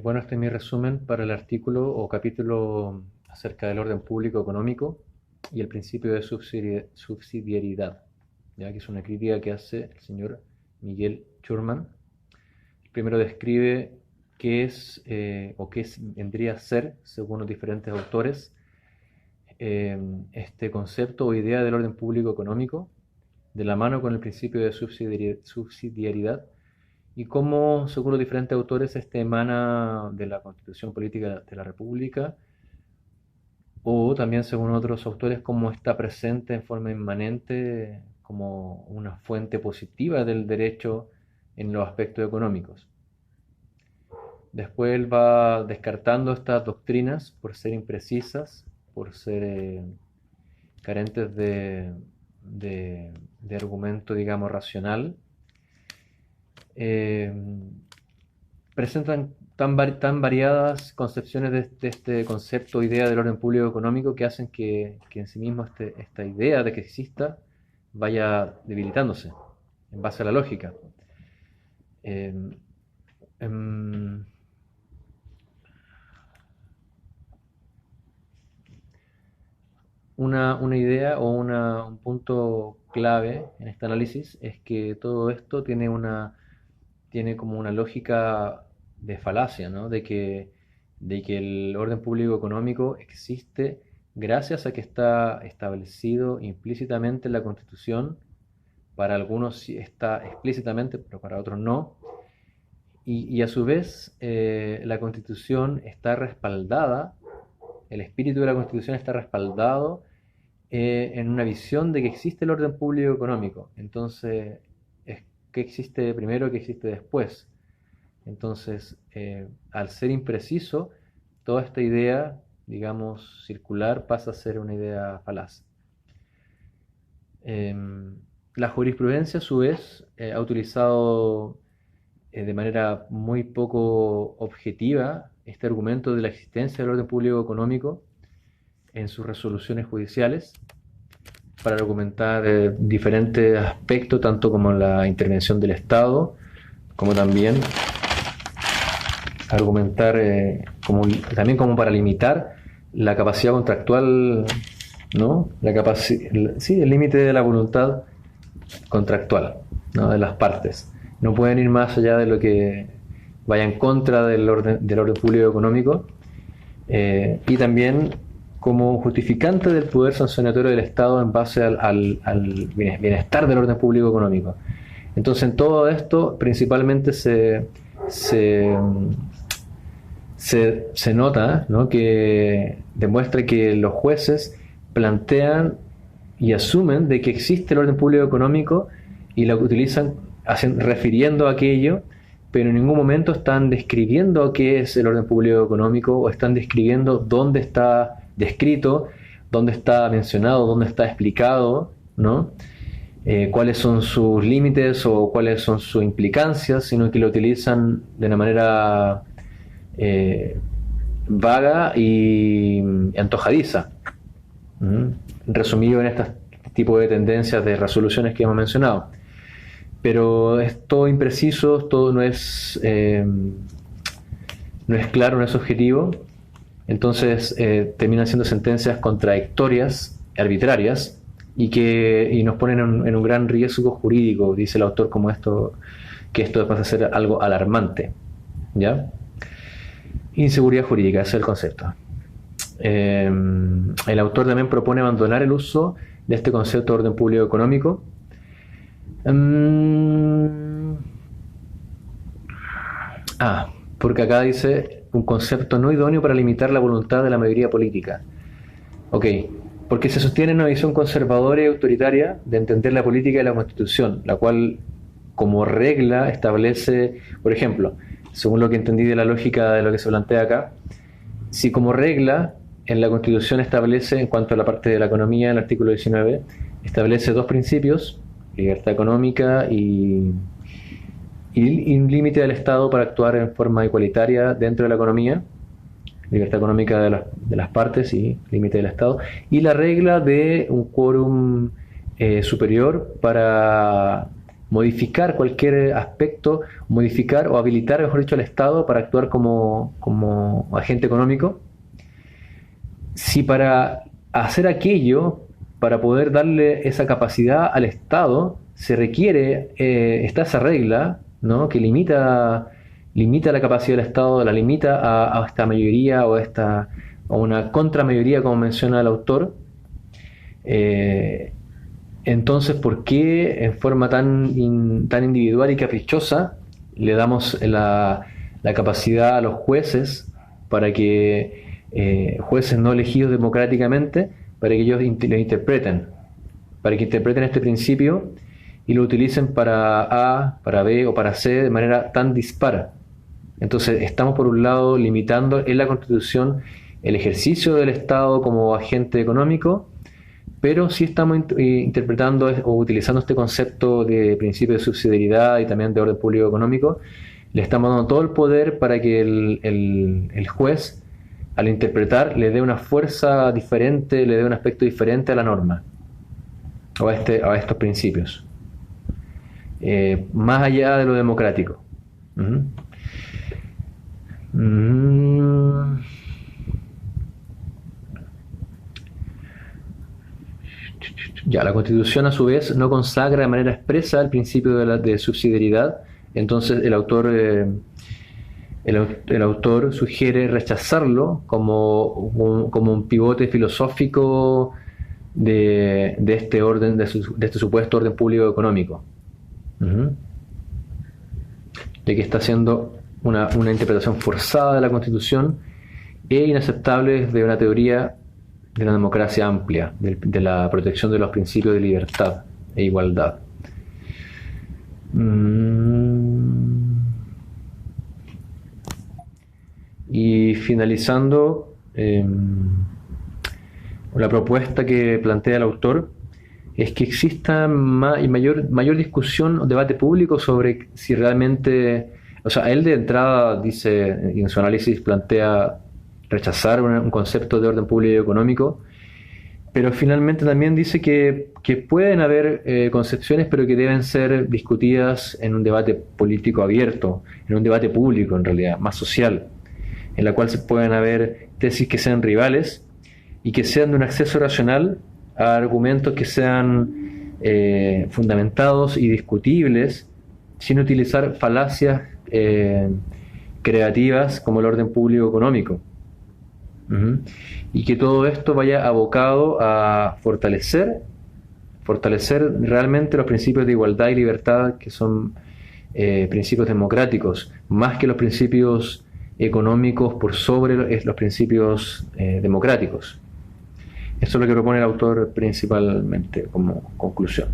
Bueno, este es mi resumen para el artículo o capítulo acerca del orden público económico y el principio de subsidiariedad, ya que es una crítica que hace el señor Miguel Schurman. Primero describe qué es vendría a ser, según los diferentes autores, este concepto o idea del orden público económico, de la mano con el principio de subsidiariedad, y cómo, según los diferentes autores, este emana de la Constitución Política de la República, o también, según otros autores, cómo está presente en forma inmanente como una fuente positiva del derecho en los aspectos económicos. Después él va descartando estas doctrinas por ser imprecisas, por ser carentes de argumento, digamos, racional. Presentan tan variadas concepciones de este concepto o idea del orden público económico que hacen que en sí mismo esta idea de que exista vaya debilitándose en base a la lógica. Eh, em, una idea o un punto clave en este análisis es que todo esto tiene como una lógica de falacia, ¿no? De que el orden público económico existe gracias a que está establecido implícitamente en la Constitución. Para algunos sí está explícitamente, pero para otros no. Y a su vez, la Constitución está respaldada, el espíritu de la Constitución está respaldado en una visión de que existe el orden público económico. Entonces, es qué existe primero, qué existe después. Entonces, al ser impreciso, toda esta idea, digamos, circular, pasa a ser una idea falaz. La jurisprudencia, a su vez, ha utilizado de manera muy poco objetiva este argumento de la existencia del orden público económico en sus resoluciones judiciales para argumentar diferentes aspectos, tanto como la intervención del Estado, como también argumentar también como para limitar la capacidad contractual, ¿no? Sí, el límite de la voluntad contractual, ¿no? De las partes. No pueden ir más allá de lo que vaya en contra del orden público económico, y también como justificante del poder sancionatorio del Estado en base al bienestar del orden público económico. Entonces, en todo esto principalmente se nota, ¿no?, que demuestra que los jueces plantean y asumen de que existe el orden público económico y lo utilizan refiriendo a aquello, pero en ningún momento están describiendo qué es el orden público económico o están describiendo dónde está descrito, dónde está mencionado, dónde está explicado, ¿no? Cuáles son sus límites o cuáles son sus implicancias, sino que lo utilizan de una manera vaga y antojadiza, resumido en este tipo de tendencias de resoluciones que hemos mencionado. Pero es todo impreciso, todo no es claro, no es objetivo. Entonces terminan siendo sentencias contradictorias, arbitrarias, y nos ponen en un gran riesgo jurídico, dice el autor, que esto pasa a ser algo alarmante, ¿ya? Inseguridad jurídica, ese es el concepto. El autor también propone abandonar el uso de este concepto de orden público económico. Porque acá dice un concepto no idóneo para limitar la voluntad de la mayoría política. Ok, porque se sostiene una visión conservadora y autoritaria de entender la política y la Constitución, la cual como regla establece, por ejemplo, según lo que entendí de la lógica de lo que se plantea acá, si como regla en la Constitución establece, en cuanto a la parte de la economía, el artículo 19, establece dos principios: libertad económica y un límite del Estado para actuar en forma igualitaria dentro de la economía, libertad económica de las partes y límite del Estado, y la regla de un quórum superior para modificar cualquier aspecto, modificar o habilitar, mejor dicho, al Estado para actuar como agente económico, si para hacer aquello, para poder darle esa capacidad al Estado, se requiere, está esa regla, ¿no? Que limita la capacidad del Estado, la limita a esta mayoría o a una contramayoría, como menciona el autor. Entonces, ¿por qué en forma tan individual y caprichosa le damos la capacidad a los jueces para que, jueces no elegidos democráticamente, para que ellos lo interpreten, para que interpreten este principio y lo utilicen para A, para B o para C de manera tan dispara? Entonces, estamos por un lado limitando en la Constitución el ejercicio del Estado como agente económico, pero sí estamos interpretando o utilizando este concepto de principio de subsidiariedad y también de orden público económico. Le estamos dando todo el poder para que el juez, al interpretar, le dé una fuerza diferente, le dé un aspecto diferente a la norma o a estos principios, más allá de lo democrático. Ya, la Constitución a su vez no consagra de manera expresa el principio de subsidiariedad. Entonces el autor sugiere rechazarlo como un pivote filosófico de este orden, de este supuesto orden público económico. Ya que está haciendo una interpretación forzada de la Constitución e inaceptable de una teoría de una democracia amplia, de la protección de los principios de libertad e igualdad. Y finalizando, la propuesta que plantea el autor es que exista mayor discusión o debate público sobre si realmente, o sea, él de entrada dice, en su análisis plantea rechazar un concepto de orden público y económico, pero finalmente también dice que pueden haber concepciones, pero que deben ser discutidas en un debate político abierto, en un debate público en realidad, más social, en la cual se pueden haber tesis que sean rivales y que sean de un acceso racional a argumentos que sean fundamentados y discutibles, sin utilizar falacias creativas como el orden público económico. Y que todo esto vaya abocado a fortalecer realmente los principios de igualdad y libertad, que son principios democráticos, más que los principios económicos por sobre los principios democráticos. Eso es lo que propone el autor principalmente como conclusión.